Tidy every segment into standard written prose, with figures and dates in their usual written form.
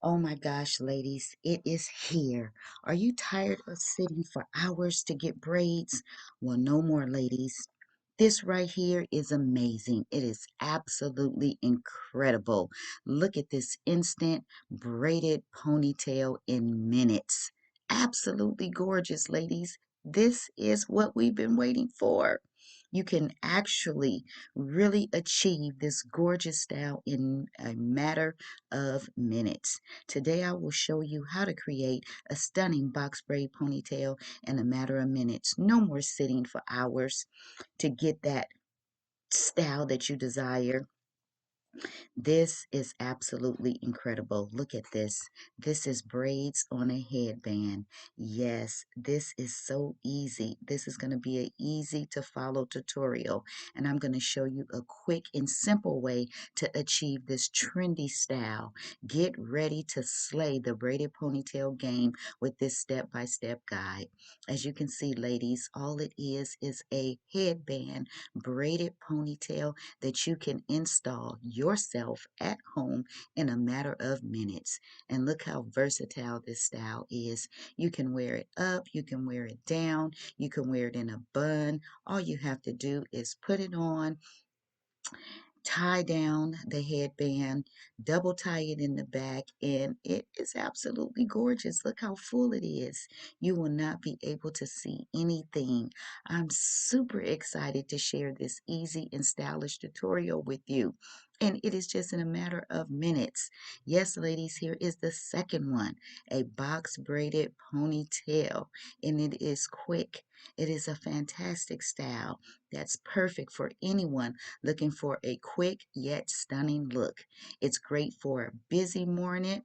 Oh my gosh, ladies, it is here. Are you tired of sitting for hours to get braids? Well, no more, ladies. This right here is amazing. It is absolutely incredible. Look at this instant braided ponytail in minutes. Absolutely gorgeous, ladies. This is what we've been waiting for. You can actually really achieve this gorgeous style in a matter of minutes. Today I will show you how to create a stunning box braid ponytail in a matter of minutes. No more sitting for hours to get that style that you desire. This is absolutely incredible. Look at this. This is braids on a headband. Yes, this is so easy. This is going to be an easy to follow tutorial, and I'm going to show you a quick and simple way to achieve this trendy style. Get ready to slay the braided ponytail game with this step-by-step guide. As you can see, ladies, all it is a headband braided ponytail that you can install yourself at home in a matter of minutes. And look how versatile this style is. You can wear it up, you can wear it down, you can wear it in a bun. All you have to do is put it on, tie down the headband, double tie it in the back, and it is absolutely gorgeous. Look how full it is. You will not be able to see anything. I'm super excited to share this easy and stylish tutorial with you. And it is just in a matter of minutes. Yes, ladies, here is the second one, a box braided ponytail. And it is quick. It is a fantastic style that's perfect for anyone looking for a quick yet stunning look. It's great for a busy morning.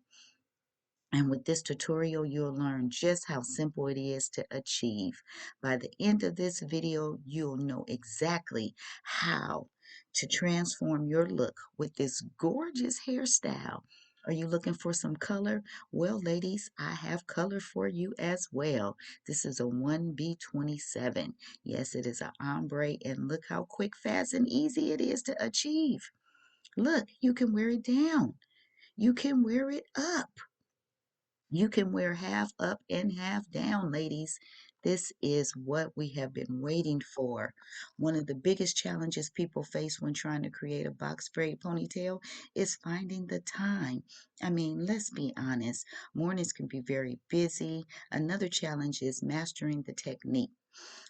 And with this tutorial, you'll learn just how simple it is to achieve. By the end of this video, you'll know exactly how to transform your look with this gorgeous hairstyle. Are you looking for some color? Well, ladies, I have color for you as well. This is a 1B27. Yes, it is an ombre, and look how quick, fast, and easy it is to achieve. Look, you can wear it down. You can wear it up. You can wear half up and half down, ladies. This is what we have been waiting for. One of the biggest challenges people face when trying to create a box braid ponytail is finding the time. I mean, let's be honest, mornings can be very busy. Another challenge is mastering the technique.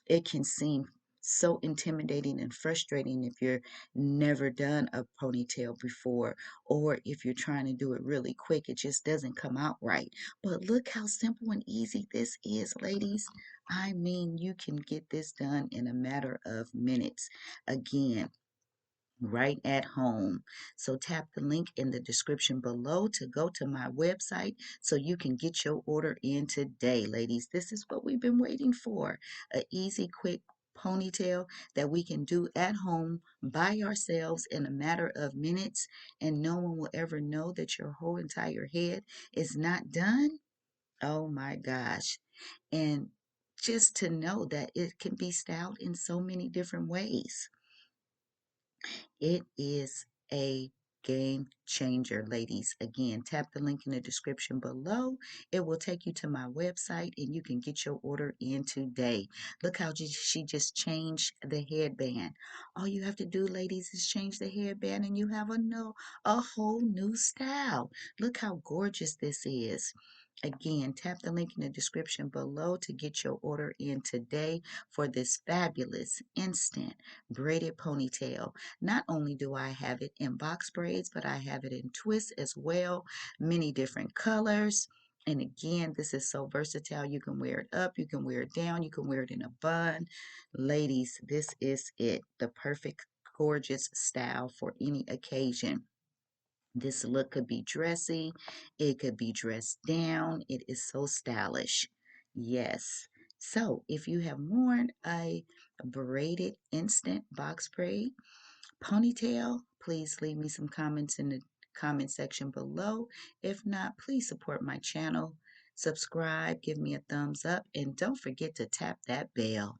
It can seem so intimidating and frustrating if you're never done a ponytail before, or if you're trying to do it really quick, it just doesn't come out right. But look how simple and easy this is, ladies. I mean, you can get this done in a matter of minutes. Again, right at home. So tap the link in the description below to go to my website so you can get your order in today, ladies. This is what we've been waiting for. An easy, quick ponytail that we can do at home by ourselves in a matter of minutes, and no one will ever know that your whole entire head is not done. Oh my gosh. And just to know that it can be styled in so many different ways. It is a game changer, ladies. Again, tap the link in the description below. It will take you to my website and you can get your order in today. Look how she just changed the headband. All you have to do, ladies, is change the headband and you have a whole new style. Look how gorgeous this is. Again, tap the link in the description below to get your order in today for this fabulous instant braided ponytail. Not only do I have it in box braids, but I have it in twists as well, many different colors. And again, this is so versatile. You can wear it up, you can wear it down, you can wear it in a bun. Ladies, this is it. The perfect, gorgeous style for any occasion. This look could be dressy, it could be dressed down. It is so stylish. Yes. So if you have worn a braided instant box braid ponytail, please leave me some comments in the comment section below. If not, please support my channel, subscribe, give me a thumbs up, and don't forget to tap that bell.